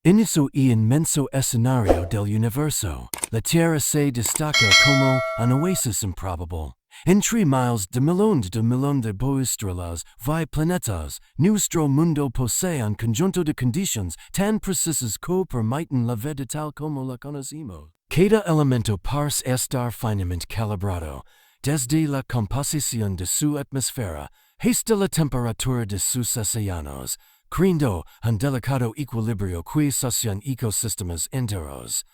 En eso y inmenso escenario del universo, la Tierra se destaca como un oasis improbable. Entre miles de millón de estrellas vi planetas, nuestro mundo posee un conjunto de condiciones tan precisas que permiten la vida tal como la conocemos. Cada elemento parece estar finamente calibrado, desde la composición de su atmósfera hasta la temperatura de sus océanos, creando un delicado equilibrio que sostiene ecosistemas enteros.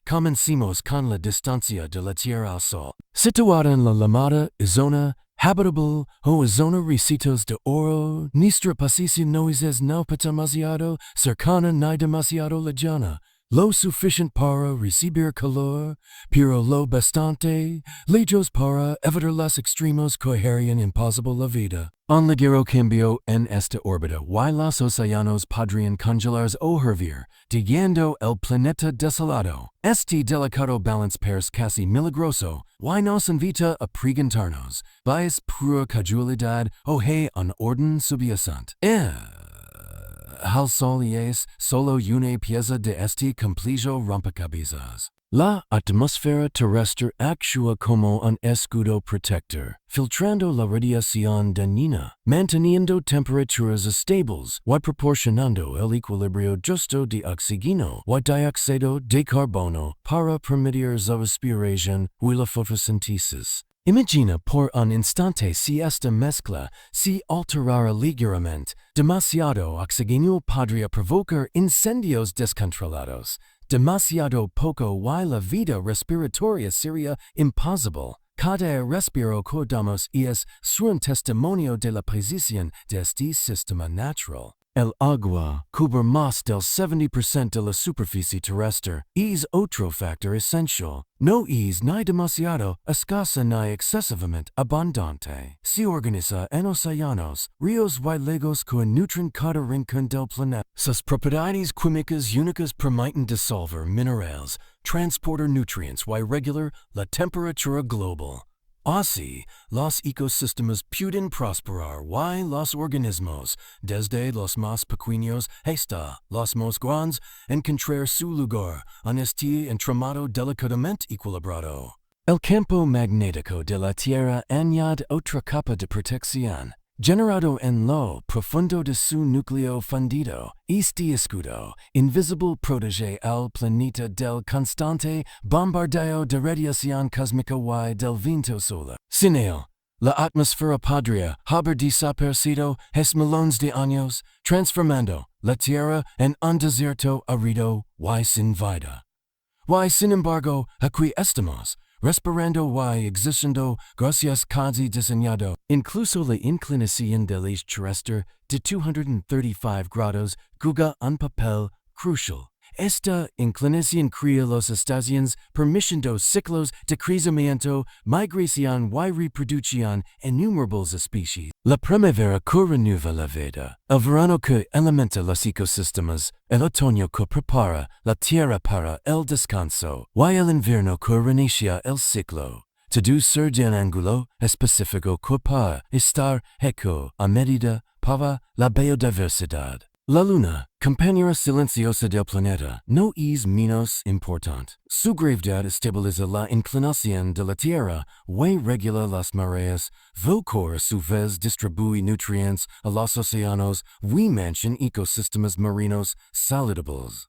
Comencemos con la distancia de la Tierra al Sol. Situada en la llamada zona habitable o zona recitos de oro, nuestra posición no es no demasiado cercana ni demasiado lejana. Lo suficiente para recibir calor, pero lo bastante lejos para evitar los extremos que harían imposible la vida. Un ligero cambio en esta órbita y los océanos podrían congelarse o hervir, dejando el planeta desolado. Este delicado balance parece casi milagroso y nos invita a preguntarnos, ¿es pura casualidad o hay un orden subyacente? Al Sol es solo una pieza de este complejo rompecabezas. La atmósfera terrestre actúa como un escudo protector, filtrando la radiación dañina, manteniendo temperaturas estables y proporcionando el equilibrio justo de oxígeno y dióxido de carbono para permitir la respiración y la fotosíntesis. Imagina por un instante si esta mezcla se alterara ligeramente, demasiado oxígeno podría provocar incendios descontrolados, demasiado poco y la vida respiratoria sería imposible. Cada respiro que damos es un testimonio de la precisión de este sistema natural. El agua cubre más del 70% de la superficie terrestre. Es otro factor esencial. No es ni demasiado escasa ni excesivamente abundante. Se organiza en océanos, ríos y lagos que nutren cada rincón del planeta. Sus propiedades químicas únicas permiten disolver minerales, transportar nutrientes y regular la temperatura global. Así, los ecosistemas pueden prosperar y los organismos, desde los más pequeños hasta los más grandes, encontrar su lugar en este entramado delicadamente equilibrado. El campo magnético de la Tierra añade otra capa de protección. Generado en lo profundo de su núcleo fundido, este escudo invisible protege al planeta del constante bombardeo de radiación cósmica y del viento solar. Sin él, la atmósfera podría haber desaparecido hace millones de años, transformando la Tierra en un desierto árido y sin vida. Y sin embargo, aquí estamos, respirando y existiendo gracias casi diseñado. Incluso la inclinación del eje terrestre de 235 grados juega un papel crucial. Esta inclinación crea las estaciones permitiendo ciclos de crecimiento, migración y reproducción innumerables especies. La primavera que renueva la vida, el verano que alimenta los ecosistemas, el otoño que prepara la tierra para el descanso, y el invierno que reinicia el ciclo. Todo surge en ángulo específico que puede estar hecho a medida para la biodiversidad. La luna, compañera silenciosa del planeta, no es menos importante. Su gravedad estabiliza la inclinación de la Tierra y regula las mareas, que a su vez distribuye nutrientes a los océanos y mantiene ecosistemas marinos saludables.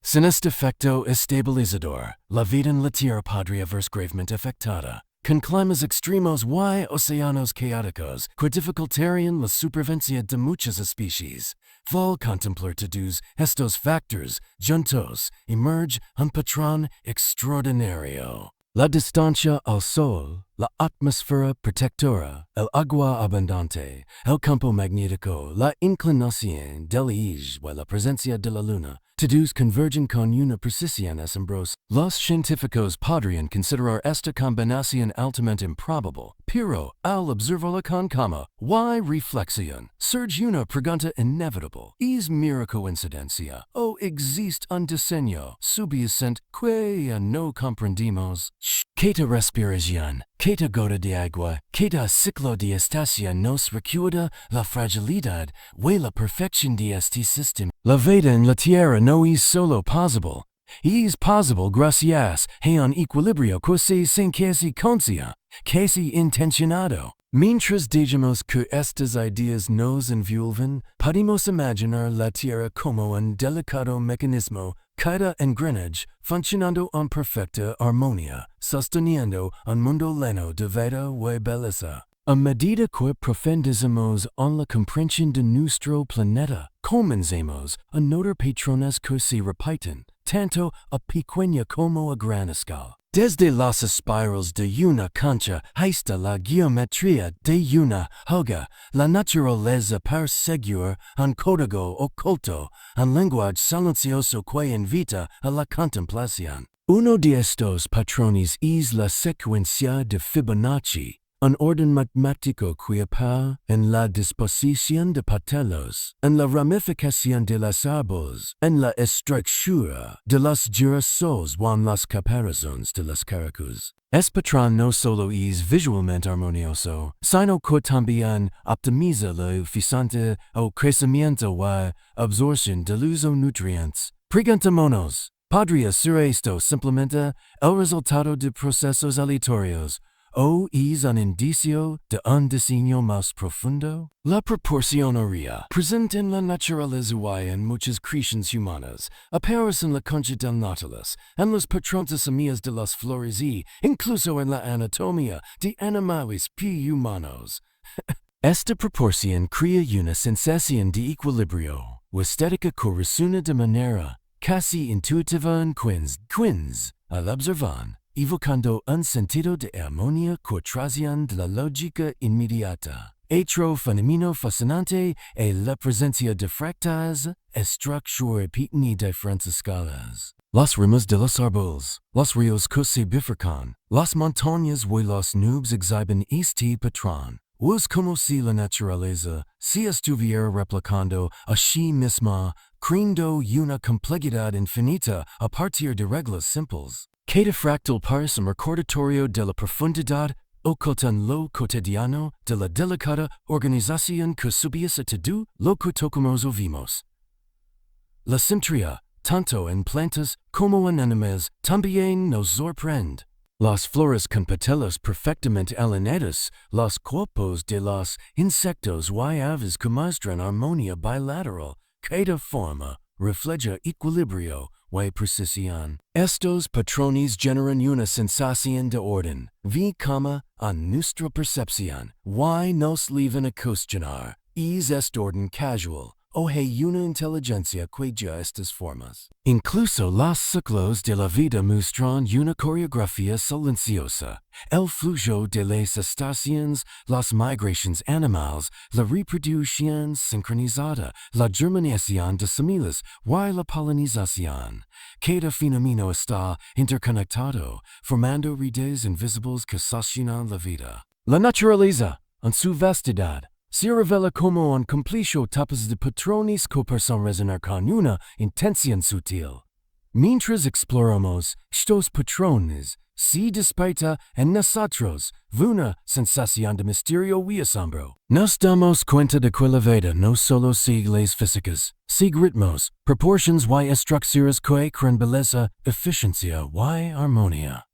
Sin este efecto estabilizador, la vida en la Tierra podría verse gravemente afectada. Con climas extremos y océanos caóticos que dificultarían la supervivencia de muchas especies. Al contemplar todos estos factores juntos, emerge un patrón extraordinario. La distancia al Sol, la atmósfera protectora, el agua abundante, el campo magnético, la inclinación del eje y la presencia de la Luna, todos convergen con una precisión asombrosa. Los científicos podrían considerar esta combinación altamente improbable, pero al observarla con calma y reflexión, surge una pregunta inevitable. ¿Es mera coincidencia o existe un diseño subyacente que no comprendimos. Cada respiración, cada gota de agua, cada ciclo de estación nos recuerda la fragilidad y la perfección de este sistema. La vida en la Tierra no es solo posible. Es posible gracias a un equilibrio que se casi consciente, casi intencionado. Mientras dejamos que estas ideas nos envuelvan, podemos imaginar la Tierra como un delicado mecanismo, cada engranaje funcionando en perfecta armonía, sosteniendo un mundo lleno de vida y belleza. A medida que profundizamos en la comprensión de nuestro planeta, comenzamos a notar patrones que se repiten, tanto a pequeña como a gran escala. Desde las espirales de una cancha hasta la geometría de una hoja, la naturaleza perseguir un código oculto, un lenguaje silencioso que invita a la contemplación. Uno de estos patrones es la secuencia de Fibonacci, un orden matemático que opera en la disposición de pétalos, en la ramificación de las árboles, en la estructura de los girasoles o en las caparazones de los caracos. Este patrón no solo es visualmente armonioso, sino que también optimiza la eficiencia o crecimiento y absorción de los nutrientes. Preguntémonos, ¿podría ser esto simplemente el resultado de procesos aleatorios? ¿O es un indicio de un diseño más profundo? La proporcionaria presente en la naturaleza y en muchas creaciones humanas, aparece en la concha del Nautilus, en los patrones semillas de las flores y incluso en la anatomía de animales humanos. Esta proporción crea una sensación de equilibrio o estética que resuena de manera casi intuitiva en quienes, al observar, evocando un sentido de armonía que trasciende la lógica inmediata. Otro fenómeno fascinante es la presencia de fractales, estructura repiten y diferentes escalas. Las ramas de los árboles, los ríos que se bifurcan, las montañas y las nubes exhiben este patrón. Es como si la naturaleza se estuviera replicando a sí misma, creando una complejidad infinita a partir de reglas simples. Cada fractal parece un recordatorio de la profundidad oculta en lo cotidiano de la delicada organización que subyace todo lo que tocamos o vimos. La simetría, tanto en plantas como en animales, también nos sorprende. Las flores con pétalos perfectamente alineados, los cuerpos de los insectos y aves que muestran armonía bilateral, cada forma refleja equilibrio y precisión. Estos patrones generan una sensación de orden, como a nuestra percepción, y nos llevan a cuestionar, ¿es este orden casual o hay una inteligencia que ya estas formas? Incluso los ciclos de la vida muestran una coreografía silenciosa, el flujo de las estaciones, las migraciones animales, la reproducción sincronizada, la germinación de semillas y la polinización. Cada fenómeno está interconectado, formando redes invisibles que sostienen la vida. La naturaleza, en su vastedad, se revela como un complejo tapas de patrones que parecen resonar con una intención sutil. Mientras exploramos estos patrones, se despierta en nosotros una sensación de misterio y asombro. Nos damos cuenta de que la vida no solo sigue leyes físicas, sigue ritmos, proporciones y estructuras que crean belleza, eficiencia y armonía.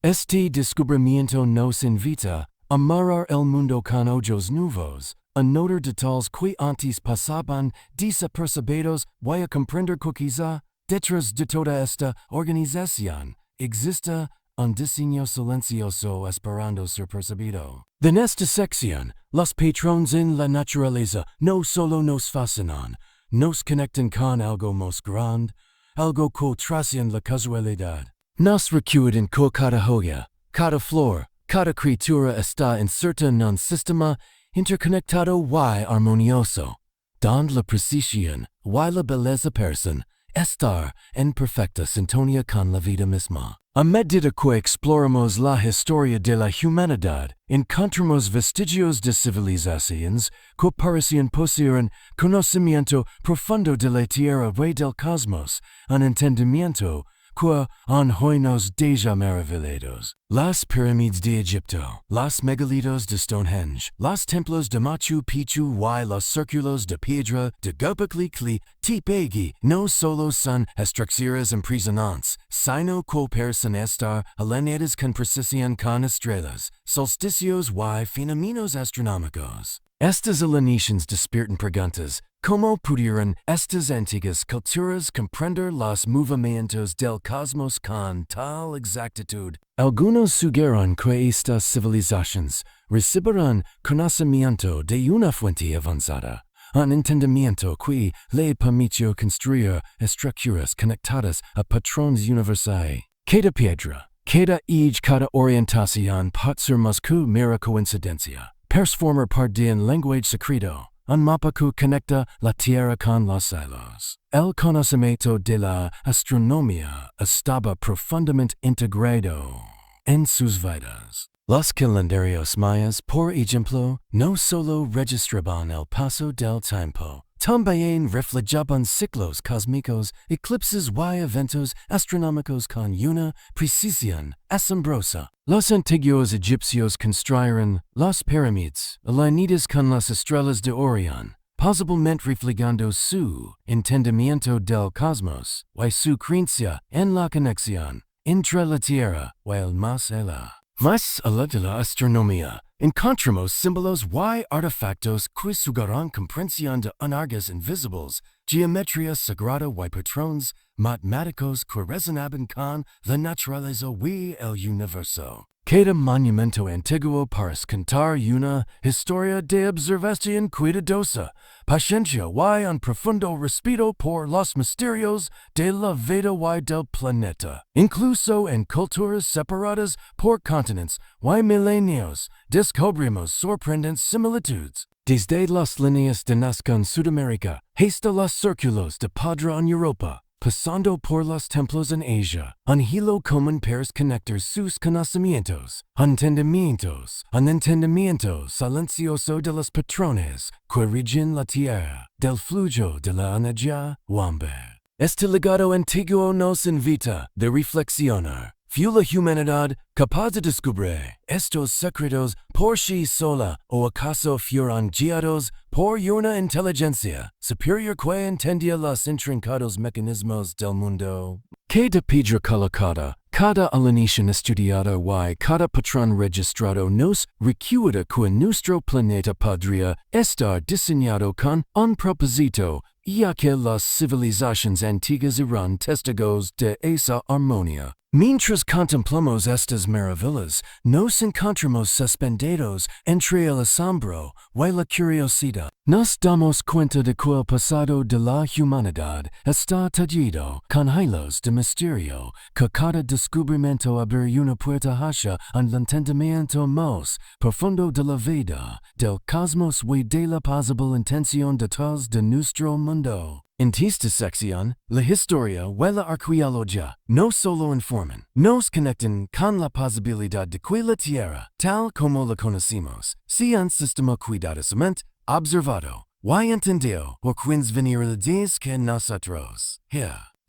Este descubrimiento nos invita a mirar el mundo con ojos nuevos, a notar detalles que antes pasaban desapercibidos y a comprender que quizá, detrás de toda esta organización, existe un diseño silencioso esperando ser percibido. En esta sección, los patrones en la naturaleza no solo nos fascinan, nos conectan con algo más grande, algo que trasciende la casualidad. Nos recuerdan que cada hoja, cada flor, cada criatura está inserta en un sistema interconectado y armonioso, donde la precisión y la belleza parecen estar en perfecta sintonía con la vida misma. A medida que exploramos la historia de la humanidad, encontramos vestigios de civilizaciones que parecían poseer un conocimiento profundo de la Tierra y del cosmos, un entendimiento que hoy nos deja maravillados. Las pirámides de Egipto, los megalitos de Stonehenge, los templos de Machu Picchu y los círculos de piedra de Göbekli Tepe no solo son estructuras impresionantes, sino que parecen estar alineadas con precisión con estrellas, solsticios y fenómenos astronómicos. Estas alineaciones despiertan preguntas. ¿Cómo pudieron estas antiguas culturas comprender los movimientos del cosmos con tal exactitud? Algunos sugieren que estas civilizaciones recibieron conocimiento de una fuente avanzada, un entendimiento que le permitió construir estructuras conectadas a patrones universales. Cada piedra, cada eje, cada orientación puede ser más que mera coincidencia. Parece formar parte de un lenguaje secreto. Un mapa que conecta la Tierra con los cielos. El conocimiento de la astronomía estaba profundamente integrado en sus vidas. Los calendarios mayas, por ejemplo, no solo registraban el paso del tiempo, también reflejaban ciclos cósmicos, eclipses y eventos astronómicos con una precisión asombrosa. Los antiguos egipcios construyeron las pirámides, alineadas con las estrellas de Orión, posiblemente reflejando su entendimiento del cosmos y su creencia en la conexión entre la Tierra y el más allá. Más allá de la astronomía, encontramos símbolos y artefactos que sugieren comprensión de enargas invisibles, geometría sagrada y patrones matemáticos que resonaban con la naturaleza y el universo. Cada monumento antiguo parece contar una historia de observación cuidadosa, paciencia y un profundo respeto por los misterios de la vida y del planeta. Incluso en culturas separadas por continentes y milenios, descubrimos sorprendentes similitudes. Desde las líneas de Nazca en Sudamérica hasta los círculos de piedra en Europa, pasando por los templos en Asia, un hilo común parece conectar sus conocimientos, un entendimiento silencioso de los patrones que rigen la tierra, del flujo de la energía wamba. Este legado antiguo nos invita a reflexionar. ¿Fue la humanidad capaz de descubrir estos secretos por sí sola o acaso fueron guiados por una inteligencia superior que entendía los intrincados mecanismos del mundo? Cada piedra colocada, cada alineación estudiada y cada patrón registrado nos recuerda que nuestro planeta podría estar diseñado con un propósito, ya que las civilizaciones antiguas eran testigos de esa armonía. Mientras contemplamos estas maravillas, nos encontramos suspendidos entre el asombro y la curiosidad. Nos damos cuenta de que el pasado de la humanidad está tejido con hilos de misterio, que cada descubrimiento abre una puerta hacia un entendimiento más profundo de la vida, del cosmos y de la posible intención detrás de nuestro mundo. En esta sección, la historia y la arqueología no solo informan, nos conectan con la posibilidad de que la Tierra, tal como la conocemos, sea un sistema cuidadosamente observado y entendido por quienes vinieron antes que nosotros.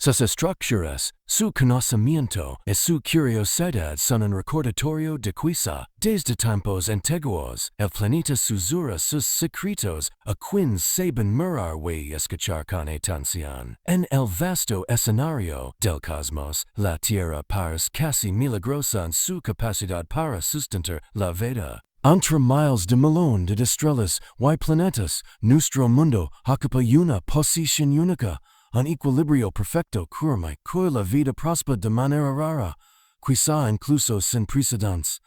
Sus estructuras, su conocimiento y su curiosidad son un recordatorio de que desde tiempos antiguos, el planeta susurra sus secretos a quienes saben mirar y escuchar con atención. En el vasto escenario del cosmos, la Tierra parece casi milagrosa en su capacidad para sustentar la vida. Entre miles de millón de estrellas y planetas, nuestro mundo ocupa una posición única. Un equilibrio perfecto que la vida prospera de manera rara, quizá incluso sin precedentes.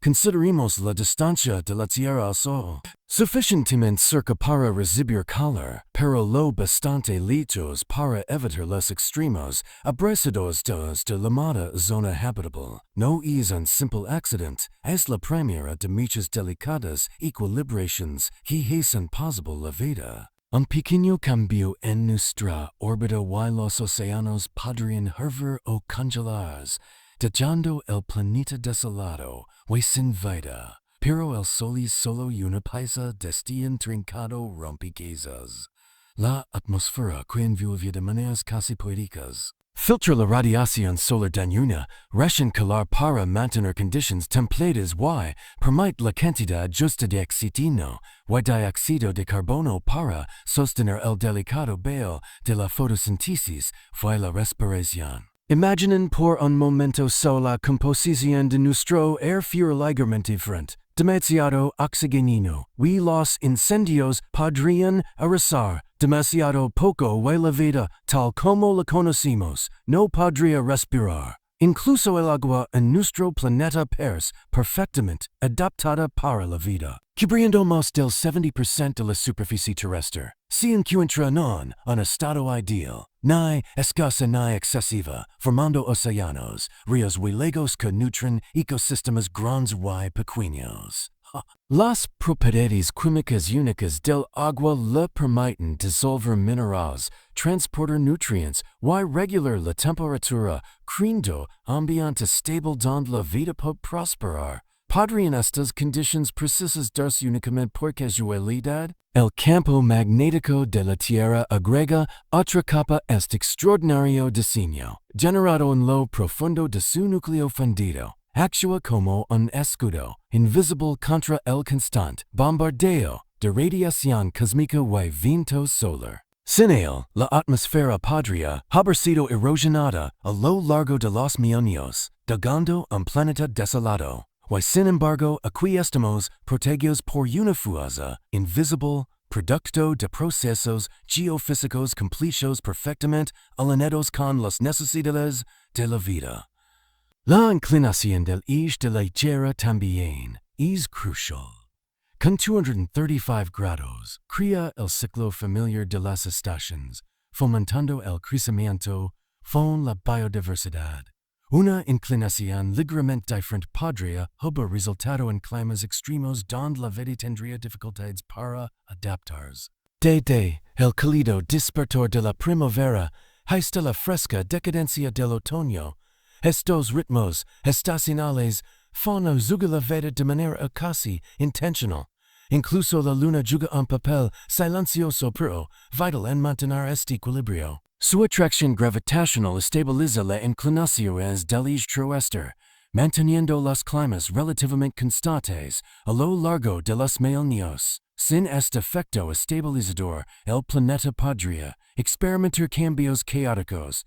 Consideremos la distancia de la Tierra al Sol. Suficientemente cerca para recibir calor, pero lo bastante lejos para evitar los extremos abrasadores de la llamada zona habitable. No es un simple accidente, es la primera de muchas delicadas equilibraciones que hacen posible la vida. Un pequeño cambio en nuestra órbita y los océanos podrían hervir o congelarse, dejando el planeta desolado y sin vida. Pero el sol es solo una pieza de este intrincado rompecabezas. La atmósfera que envuelve de maneras casi poéticas. Filtra la radiación solar dañina, ration calar para mantener conditions templadas y permite la cantidad justa de oxígeno y dióxido de carbono para sostener el delicado velo de la fotosíntesis y la respiración. Imaginen por un momento solo la composición de nuestro air fue ligeramente diferente. Demasiado oxígeno y los incendios podrían arrasar. Demasiado poco y la vida, tal como la conocemos, no podría respirar. Incluso el agua en nuestro planeta es perfectamente adaptada para la vida, cubriendo más del 70% de la superficie terrestre. Se encuentra en un estado ideal, ni escasa ni excesiva, formando océanos, ríos y lagos que nutren ecosistemas grandes y pequeños. Las propiedades químicas únicas del agua le permiten disolver minerales, transportar nutrientes y regular la temperatura, creando ambiente stable donde la vida puede prosperar. ¿Podrían estas condiciones precisas darse únicamente por casualidad? El campo magnético de la Tierra agrega otra capa a este extraordinario diseño, generado en lo profundo de su núcleo fundido. Actúa como un escudo, invisible contra el constante bombardeo de radiación cósmica y viento solar. Sin él, la atmósfera podría haber sido erosionada a lo largo de los milenios, dejando un planeta desolado. Y sin embargo, aquí estamos protegidos por una fuerza invisible, producto de procesos geofísicos complejos perfectamente alineados con las necesidades de la vida. La inclinación del eje de la Tierra también es crucial. Con 235 grados, crea el ciclo familiar de las estaciones, fomentando el crecimiento con la biodiversidad. Una inclinación ligeramente diferente podría haber resultado en climas extremos donde la vida tendría dificultades para adaptarse. Desde el cálido despertar de la primavera hasta la fresca decadencia del otoño, estos ritmos estacionales fan a la vida de manera casi intencional. Incluso la luna juega un papel silencioso pero vital en mantener este equilibrio. Su atracción gravitacional estabiliza la inclinaciones del eje terrestre, manteniendo los climas relativamente constantes a lo largo de los milenios. Sin este efecto estabilizador, el planeta podría experimentar cambios caóticos,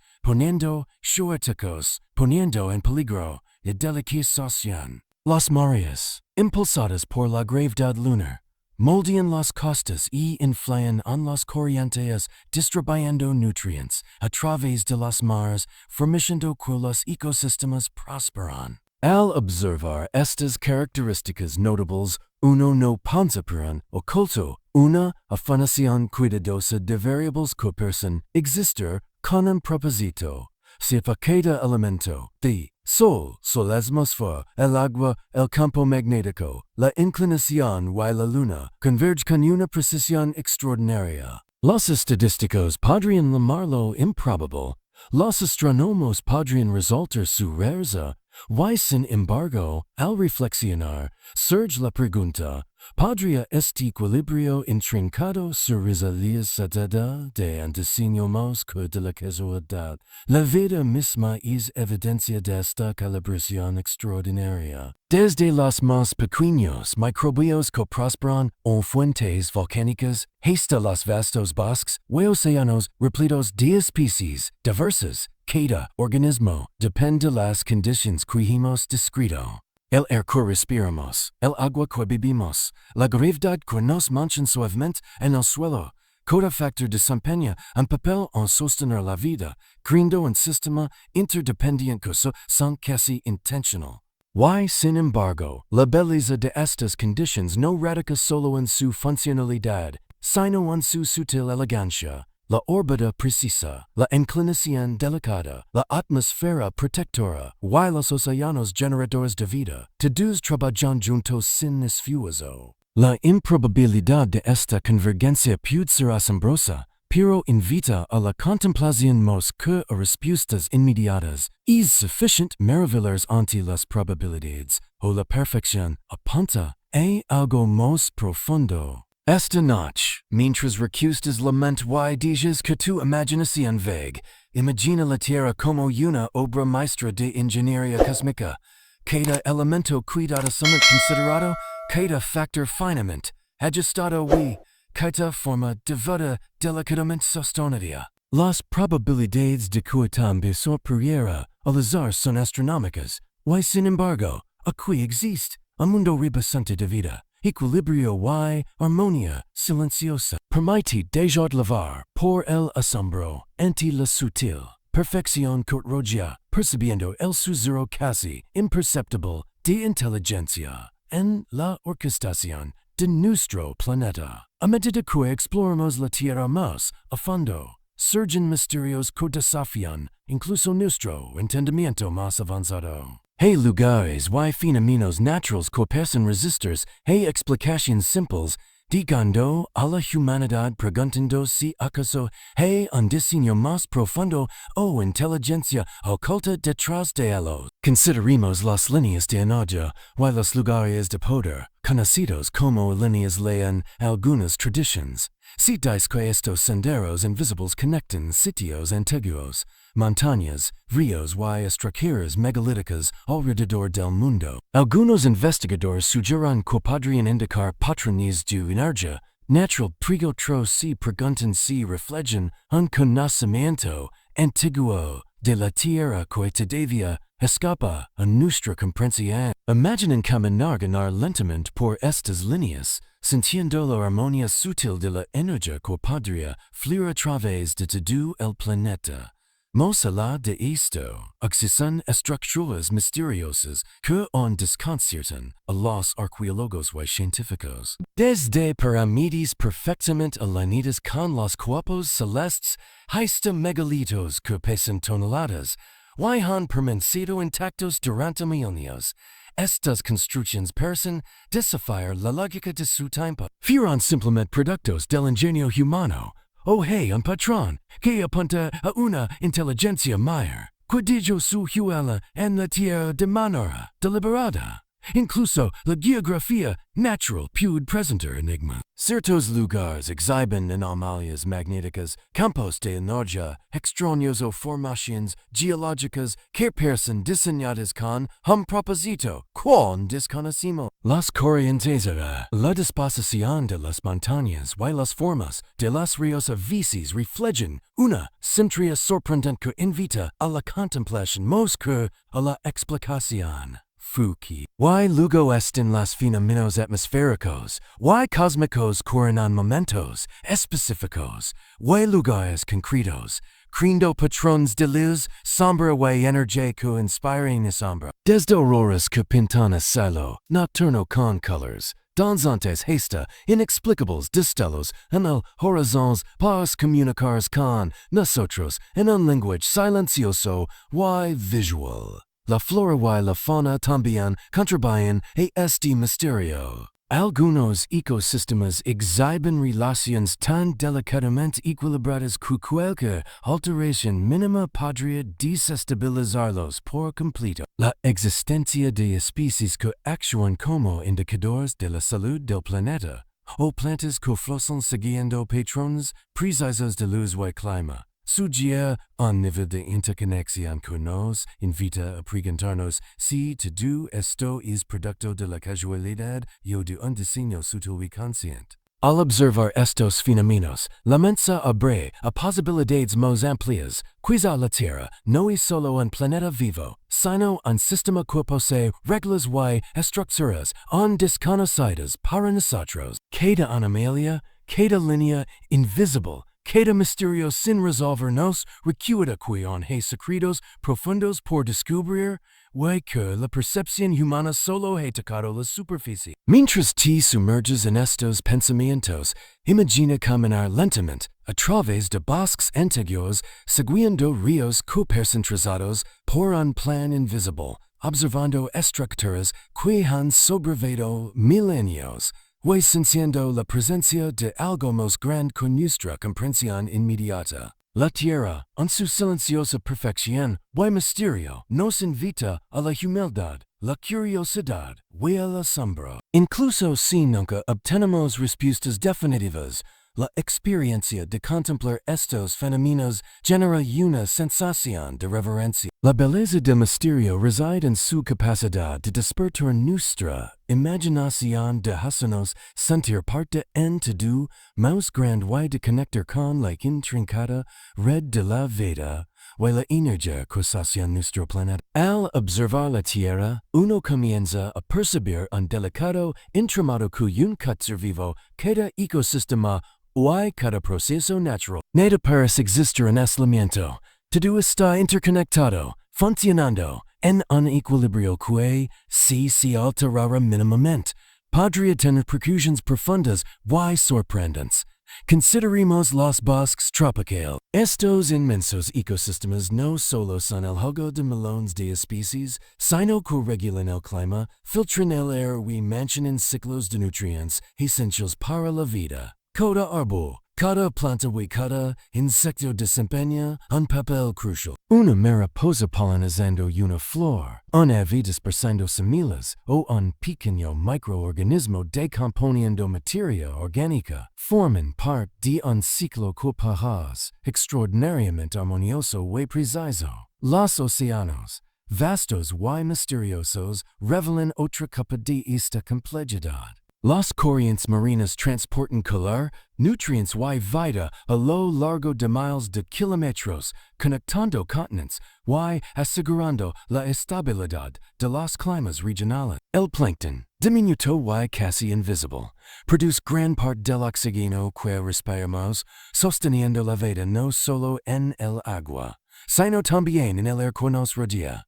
poniendo en peligro la delicatación. Las mareas, impulsadas por la gravedad lunar, moldean las costas y influyen en las corrientes distribuyendo nutrientes a través de las mares, permitiendo que los ecosistemas prosperan. Al observar estas características notables, uno no piensa por un oculto una afinación cuidadosa de variables que parecen existir con un propósito. Si para cada elemento, the sol, la atmósfera, el agua, el campo magnético, la inclinación y la luna, converge con una precisión extraordinaria. Los estadísticos podrían llamarlo improbable, los astrónomos podrían resaltar su rareza, y sin embargo, al reflexionar, surge la pregunta, ¿podría este equilibrio intrincado ser realizado de un diseño más que de la casualidad? La vida misma es evidencia de esta calibración extraordinaria. Desde los más pequeños microbios que prosperan en fuentes volcánicas, hasta los vastos bosques y océanos repletos de especies diversas, cada organismo depende de las condiciones que hemos descrito. El air que respiramos, el agua que bebimos, la gravedad que nos mancha suavemente en el suelo, cada factor desempeña un papel en sostener la vida, creando un sistema interdependiente que son casi intencional. Y sin embargo, la belleza de estas condiciones no radica solo en su funcionalidad, sino en su sutil elegancia. La órbita precisa, la inclinación delicada, la atmósfera protectora, y los océanos generadores de vida, todos trabajan juntos sin esfuerzo. La improbabilidad de esta convergencia puede ser asombrosa, pero invita a la contemplación más que a respuestas inmediatas. Es suficient maravillarse ante las probabilidades, o la perfección apunta a algo más profundo. Esta noche, mientras recustas la mente y dices que tu imaginación vague, imagina la Tierra como una obra maestra de ingeniería cósmica. Cada elemento cuidadosamente considerado, cada factor finamente ajustado y cada forma devota delicadamente sostenida. Las probabilidades de que también sorprendiera al azar son astronómicas, y sin embargo, aquí existe un mundo rebosante de vida, equilibrio y armonía silenciosa. Permite dejar levar por el asombro ante la sutil perfección que rodea, percibiendo el susurro casi imperceptible de inteligencia en la orquestación de nuestro planeta. A medida que exploramos la Tierra más a fondo, surgen misterios que desafían incluso nuestro entendimiento más avanzado. Hay lugares y fenómenos naturales que parecen resistirse a explicaciones simples, digando a la humanidad preguntando si acaso hay un diseño más profundo o inteligencia oculta detrás de ellos. Consideremos las líneas de energía y los lugares de poder, conocidos como líneas en algunas tradiciones. Si dice que estos senderos invisibles conectan sitios antiguos, montañas, ríos y estructuras megalíticas alrededor del mundo. Algunos investigadores sugieren que podrían indicar patrones de energía natural preotro si preguntan si reflejan un conocimiento antiguo de la Tierra que todavía escapa a nuestra comprensión. Imaginen caminar lentamente por estas líneas, sintiendo la armonía sutil de la energía que podría fluir a través de todo el planeta. Más allá de esto, existen estructuras misteriosas que aún desconciertan a los arqueólogos y científicos. Desde pirámides perfectamente alineadas con los cuerpos celestes hasta megalitos que pesan toneladas, y han permanecido intactos durante milenios. Estas construcciones parecen desafiar la lógica de su tiempo. Fueron simplemente productos del ingenio humano. O hay un patrón que apunta a una inteligencia mayor, que dijo su huella en la tierra de manera deliberada. Incluso la geografía natural puede presentar enigmas. Ciertos lugares exhiben anomalías magnéticas, campos de energía extraños o formaciones geológicas que parecen diseñadas con un propósito que desconocemos. Las corrientes la disposición de las montañas y las formas de los ríos a veces reflejan una simetría sorprendente que invita a la contemplación más que a la explicación. Fuki. Y luego están los fenómenos atmosféricos, y cósmicos coronan momentos específicos, y lugares concretos, creando patrones de luz, sombra y energía que inspiran asombro. Desde auroras que pintan el cielo nocturno con colores, danzantes hasta inexplicables destellos en el horizonte para comunicarse con nosotros en un lenguaje silencioso y visual. La flora y la fauna también contribuyen a este misterio. Algunos ecosistemas exhiben relaciones tan delicadamente equilibradas que cualquier alteración mínima podría desestabilizarlos por completo. La existencia de especies que actúan como indicadores de la salud del planeta, o plantas que florecen siguiendo patrones precisos de luz y clima, sugiere un nivel de interconexión que nos invita a preguntarnos si todo esto es producto de la casualidad o de un diseño sutil y consciente. Al observar estos fenómenos, la mente abre a posibilidades más amplias. Quizá la Tierra no es solo un planeta vivo, sino un sistema que posee reglas y estructuras aún desconocidas para nosotros. Cada anomalía, cada línea invisible, cada misterio sin resolvernos recuerda que aún hay secretos profundos por descubrir, y que la percepción humana solo ha tocado la superficie. Mientras te sumerges en estos pensamientos, imagina caminar lentamente a través de bosques antiguos, siguiendo ríos que parecen trazados por un plan invisible, observando estructuras que han sobrevivido milenios. Way siendo la presencia de algo más grande que nuestra comprensión inmediata. La Tierra, en su silenciosa perfección, y misterio, nos invita a la humildad, la curiosidad, y el asombro. Incluso si nunca obtenemos respuestas definitivas, la experiencia de contemplar estos fenómenos genera una sensación de reverencia. La belleza del misterio reside en su capacidad de despertar nuestra imaginación, de hacernos sentir parte en todo más grande y de conectar con la intrincada red de la vida y la energía que sacia nuestro planeta. Al observar la Tierra, uno comienza a percibir un delicado entramado cuyo ser vivo cada ecosistema y cada proceso natural. Nada parece existir en aislamiento. Todo está interconectado, funcionando en un equilibrio que, si se alterara mínimamente, podría tener repercusiones profundas y sorprendentes. Consideremos los bosques tropicales. Estos inmensos ecosistemas no solo son el juego de millones de especies, sino que regulan el clima, filtran el aire y mantienen ciclos de nutrientes esenciales para la vida. Cada árbol, cada planta y cada insecto desempeña un papel crucial. Una mariposa polinizando una flor, un ave dispersando semillas o un pequeño microorganismo decomponiendo materia orgánica forman parte de un ciclo capaz, extraordinariamente armonioso y preciso. Los océanos, vastos y misteriosos, revelan otra capa de esta complejidad. Las corrientes marinas transportan calor, nutrientes y vida a lo largo de miles de kilómetros, conectando continentes y asegurando la estabilidad de los climas regionales. El plancton, diminuto y casi invisible, produce gran parte del oxígeno que respiramos, sosteniendo la vida no solo en el agua, sino también en el aire que nos rodea.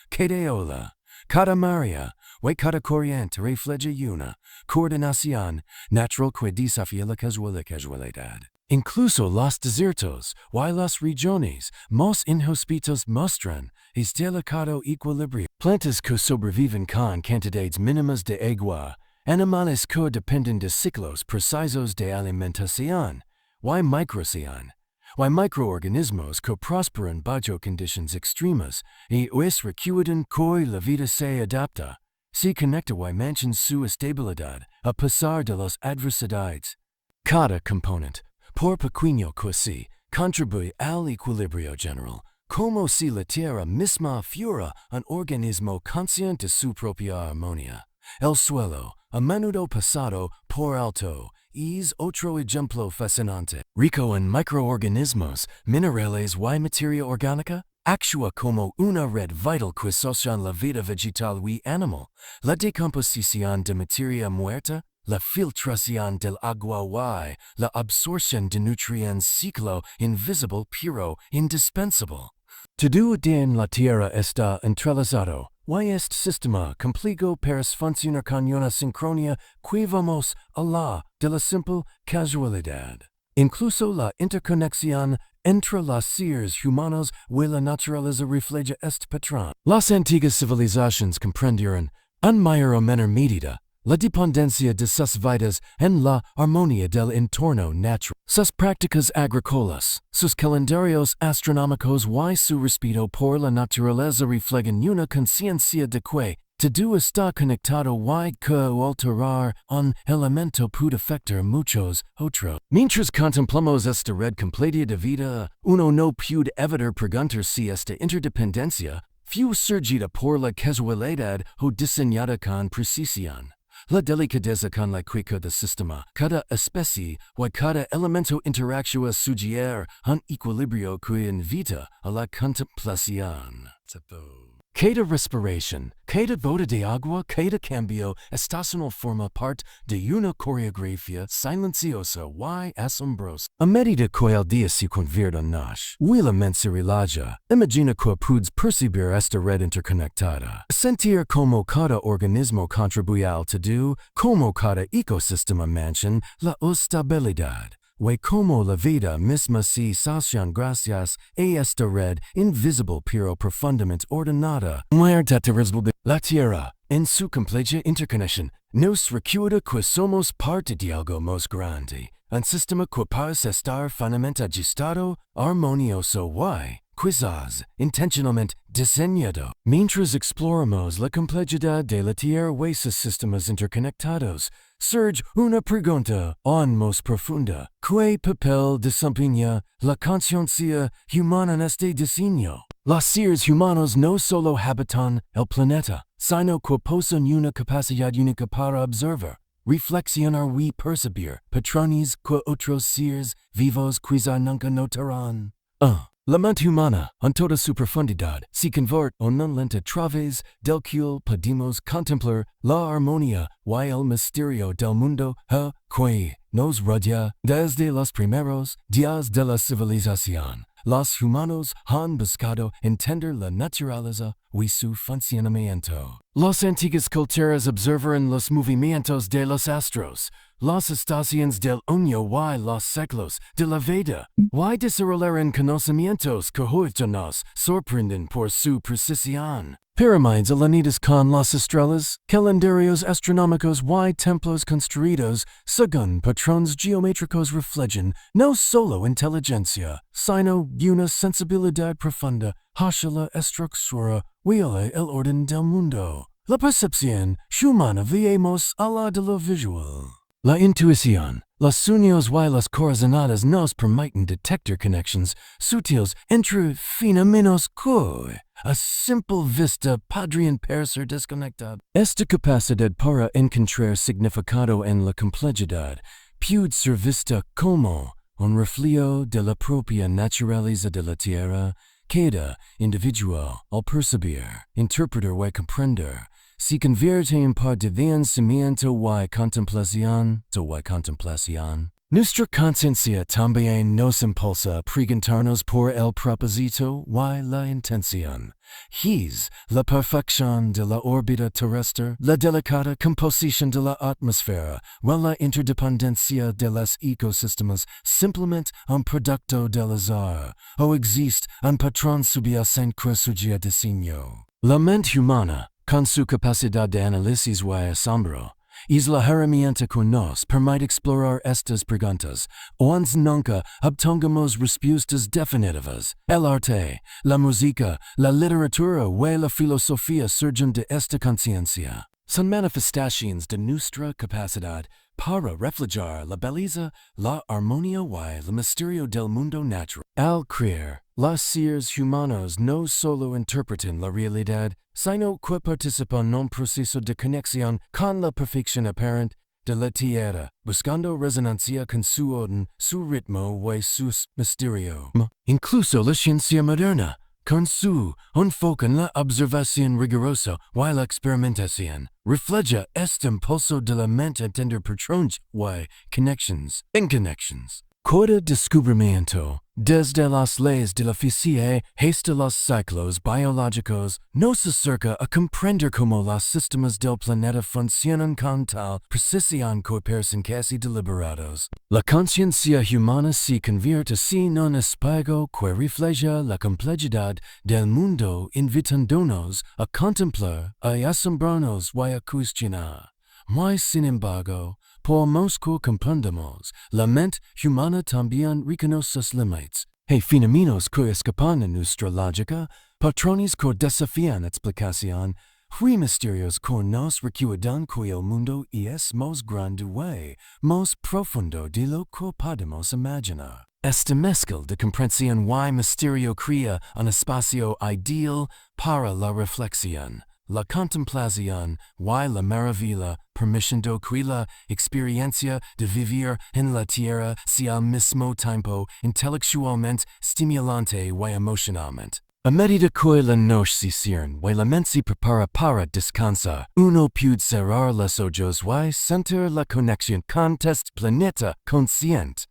Cada ola, cada marea, y cada corriente refleja una coordinación natural que desafía la casualidad. Incluso los desiertos y las regiones más inhóspitas muestran este delicado equilibrio. Plantas que sobreviven con cantidades mínimas de agua, animales que dependen de ciclos precisos de alimentación, y microorganismos que prosperan bajo condiciones extremas y recuerdan que la vida se adapta. Se conecta y mantiene su estabilidad a pesar de las adversidades. Cada componente, por pequeño que sea, contribuye al equilibrio general, como si la Tierra misma fuera un organismo consciente de su propia armonía. El suelo, a menudo pasado por alto, es otro ejemplo fascinante. Rico en microorganismos, minerales y materia orgánica, actúa como una red vital que sostiene la vida vegetal y animal, la decomposición de materia muerta, la filtración del agua y la absorción de nutrientes, ciclo invisible pero indispensable. Todo en la Tierra está entrelazado, y este sistema complejo parece funcionar con una sincronía que vamos allá de la simple casualidad. Incluso la interconexión entre los seres humanos y la naturaleza refleja este patrón. Las antiguas civilizaciones comprendieron, en mayor o menor medida, la dependencia de sus vidas en la armonía del entorno natural. Sus prácticas agrícolas, sus calendarios astronómicos y su respeto por la naturaleza reflejan una conciencia de que todo está conectado y que alterar un elemento puede afectar muchos otros. Mientras contemplamos esta red completa de vida, uno no puede evitar preguntar si esta interdependencia fue surgida por la casualidad o diseñada con precisión. La delicadeza con la que cada sistema, cada especie y cada elemento interactúa sugiere un equilibrio que invita a la contemplación. Cada respiración, cada gota de agua, cada cambio estacional forma parte de una coreografía silenciosa y asombrosa. A medida que el día se convierte en noche, y la mente se relaja, imagina que puedes percibir esta red interconectada. Sentir como cada organismo contribuye al todo, como cada ecosistema mantiene la estabilidad. Y como la vida misma se sostiene gracias a esta red invisible pero profundamente ordenada. La Tierra, En su completa interconexión, nos recuerda que somos parte de algo más grande, un sistema que parece estar finamente ajustado, armonioso y, quizás, intencionalmente diseñado. Mientras exploramos la complejidad de la Tierra y sus sistemas interconectados, surge una pregunta aún más profunda. ¿Qué papel desempeña la conciencia humana en este diseño? Los seres humanos no solo habitan el planeta, sino que poseen una capacidad única para observar, reflexionar y percibir patrones que otros seres vivos quizá nunca notarán. La mente humana, en toda su profundidad, se convierte en un lente a través del cual podemos contemplar la armonía y el misterio del mundo que nos rodea desde los primeros días de la civilización. Los humanos han buscado entender la naturaleza y su funcionamiento. Las antiguas culturas observan los movimientos de los astros, las estaciones del año y los ciclos de la vida, y desarrollaron conocimientos que hoy nos sorprenden por su precisión. Pirámides alanidas con las estrellas, calendarios astronómicos y templos construidos según patrones geométricos reflejan no solo inteligencia, sino una sensibilidad profunda hacia la estructura y el orden del mundo. La percepción humana vemos a la de lo visual. La intuición, los sueños y las corazonadas nos permiten detectar conexiones sutiles entre fenómenos que, a simple vista, podrían parecer desconectados. Esta capacidad para encontrar significado en la complejidad puede ser vista como un reflejo de la propia naturaleza de la Tierra. Cada individuo, al percibir, interpretar y comprender, se convierte en parte de un cimiento y contemplación. Nuestra conciencia también nos impulsa a preguntarnos por el propósito y la intención. Es la perfección de la órbita terrestre, la delicada composición de la atmósfera y la interdependencia de los ecosistemas simplemente un producto del azar, o existe un patrón subyacente que sugiere diseño. La mente humana, con su capacidad de análisis y asombro, es la herramienta que nos permite explorar estas preguntas, onde nunca obtengamos respuestas definitivas. El arte, la música, la literatura y la filosofía surgen de esta conciencia. Son manifestaciones de nuestra capacidad para reflejar la belleza, la armonía y el misterio del mundo natural. Al creer, los seres humanos no solo interpretan la realidad, sino que participan en un proceso de conexión con la perfección aparente de la Tierra, buscando resonancia con su orden, su ritmo y sus misterios. Incluso la ciencia moderna, con su enfoque en la observación rigurosa y la experimentación, refleja este impulso de la mente a entender patrones y conexiones. Cada descubrimiento, desde las leyes de la física hasta los ciclos biológicos, nos acerca a comprender cómo los sistemas del planeta funcionan con tal precisión que parecen casi deliberados. La conciencia humana se convierte así en un espejo que refleja la complejidad del mundo, invitándonos a contemplar, a asombrarnos y a cuestionar. Mas, sin embargo, por más que comprendamos, la mente humana también reconoce sus límites. Hay fenómenos que escapan a nuestra lógica, patrones que desafían explicación, y misterios que nos recuerdan que el mundo es más grande y más profundo de lo que podemos imaginar. Esta mezcla de comprensión y misterio crea un espacio ideal para la reflexión, la contemplación y la maravilla, permitiendo que la experiencia de vivir en la Tierra sea al mismo tiempo intelectualmente estimulante y emocionalmente. A medida que la noche se cierne y la mente se prepara para descansar, uno puede cerrar los ojos y sentir la conexión con este planeta consciente.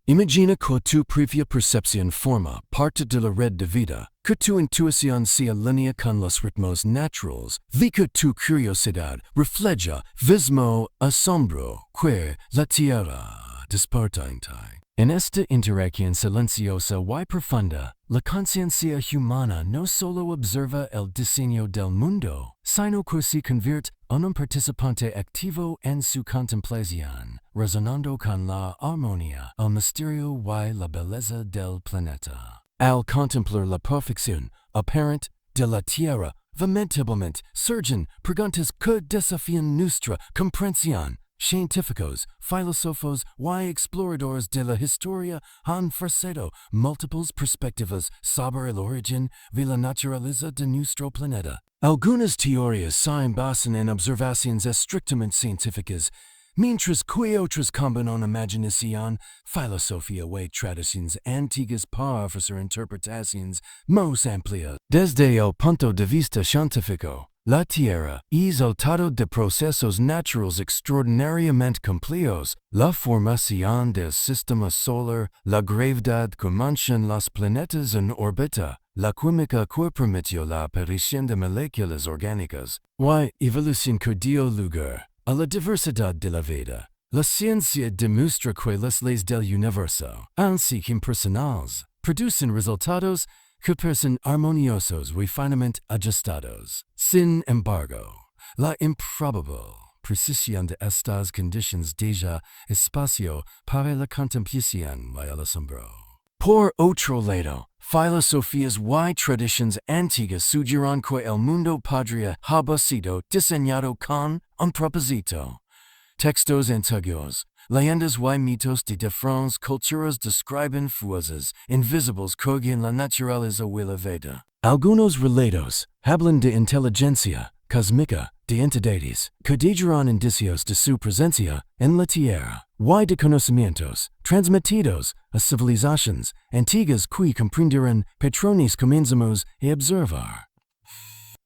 Imagina que tu propia percepción forma parte de la red de vida, que tu intuición se alinea con los ritmos naturales, y que tu curiosidad refleja mismo asombro que la Tierra despierta en ti. En esta interacción silenciosa y profunda, la conciencia humana no solo observa el diseño del mundo, sino que se convierte en un participante activo en su contemplación, resonando con la armonía, el misterio y la belleza del planeta. Al contemplar la perfección apparente de la Tierra, vehementemente surgen preguntas que desafían nuestra comprensión. Científicos, filósofos y exploradores de la historia han ofrecido múltiples perspectivas sobre el origen y la naturaleza de nuestro planeta. Algunas teorías se basan en observaciones estrictamente científicas, mientras que otras combinan imaginación, filosofía y tradiciones antiguas para ofrecer interpretaciones más amplias. Desde el punto de vista científico, la Tierra es el resultado de procesos naturales extraordinariamente complejos, la formación del sistema solar, la gravedad que mantiene los planetas en órbita, la química que permitió la aparición de moléculas orgánicas, y evolución que dio lugar a la diversidad de la vida. La ciencia demuestra que las leyes del universo, así que impersonales, producen resultados que parecen armoniosos y finamente ajustados. Sin embargo, la improbable precisión de estas condiciones deja espacio para la contemplación y el asombro. Por otro lado, filosofías y tradiciones antiguas sugieren que el mundo podría haber sido diseñado con un propósito. Textos antiguos, leyendas y mitos de diferentes culturas describen fuerzas invisibles que guían la naturaleza y la vida. Algunos relatos hablan de inteligencia cósmica, de entidades que dejan indicios de su presencia en la Tierra, y de conocimientos transmitidos a civilizaciones antiguas que comprenderán patrones comenzamos a observar.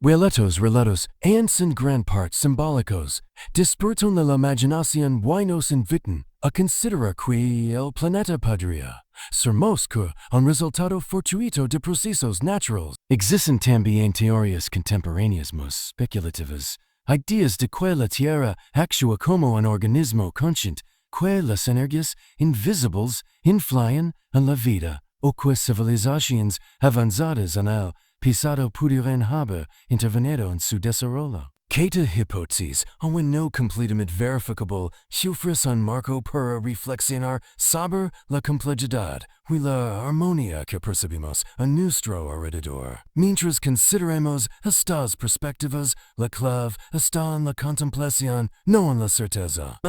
Estos relatos han en gran parte simbólicos, despertan la imaginación y nos invitan a considerar que el planeta podría ser más que un resultado fortuito de procesos naturales. Existen también teorías contemporáneas más speculativas, ideas de que la Tierra actúa como un organismo consciente, que las energías invisibles influyen en la vida, o que civilizaciones avanzadas en el pasado pudieran haber intervenido en su desarrollo. Cada hipótesis, aún no completamente verificable, ofrece un marco para reflexionar sobre la complejidad y la armonía que percibimos a nuestro alrededor. Mientras consideramos estas perspectivas, la clave está en la contemplación, no en la certeza.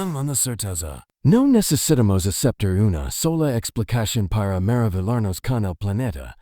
No necesitamos aceptar una sola explicación para maravillarnos con el planeta.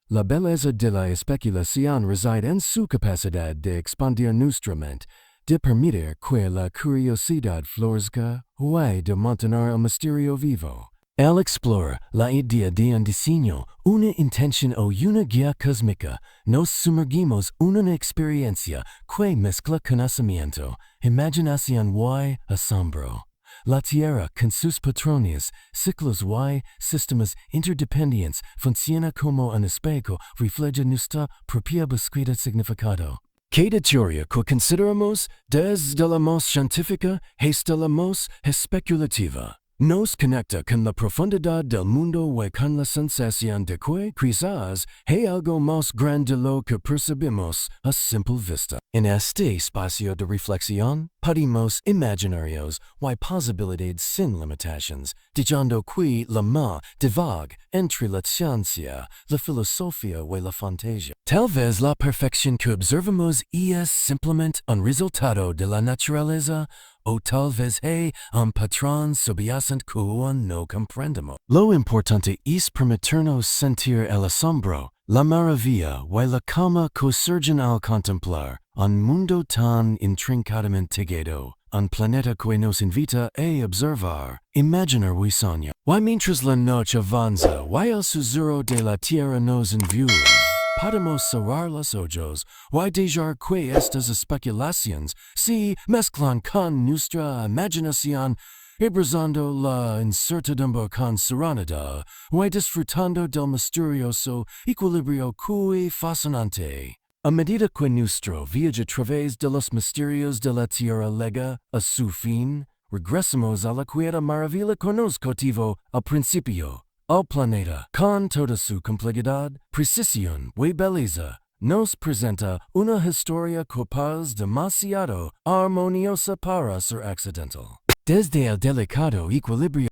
La belleza de la especulación reside en su capacidad de expandir nuestra mente, de permitir que la curiosidad florezca y de mantener el misterio vivo. Al explorar la idea de un diseño, una intención o una guía cósmica, nos sumergimos en una experiencia que mezcla conocimiento, imaginación y asombro. La Tierra, con sus patrones, ciclos y sistemas interdependientes, funciona como un espejo, refleja nuestra propia búsqueda de significado. Cada teoría que consideramos, desde la más científica hasta la más especulativa, nos conecta con la profundidad del mundo y con la sensación de que quizás hay algo más grande de lo que percibimos a simple vista. En este espacio de reflexión, podemos imaginarios y posibilidades sin limitaciones, dejando que la mente divague entre la ciencia, la filosofía y la fantasía. Tal vez la perfección que observamos es simplemente un resultado de la naturaleza, o tal vez hay un patrón subyacente que aún no comprendemos. Lo importante es permitirnos sentir el asombro, la maravilla y la calma que surgen al contemplar un mundo tan intrincadamente tejido, un planeta que nos invita a observar, imaginar y soñar. Y mientras la noche avanza y el susurro de la tierra nos envuelve, podemos cerrar los ojos y dejar que estas especulaciones se mezclan con nuestra imaginación, abrazando la incertidumbre con serenidad y disfrutando del misterioso equilibrio que fascinante. A medida que nuestro viaje a través de los misterios de la Tierra llega a su fin, regresamos a la quieta maravilla conozcotivo al principio. El planeta, con toda su complejidad, precisión y belleza, nos presenta una historia capaz demasiado armoniosa para ser accidental. Desde el delicado equilibrio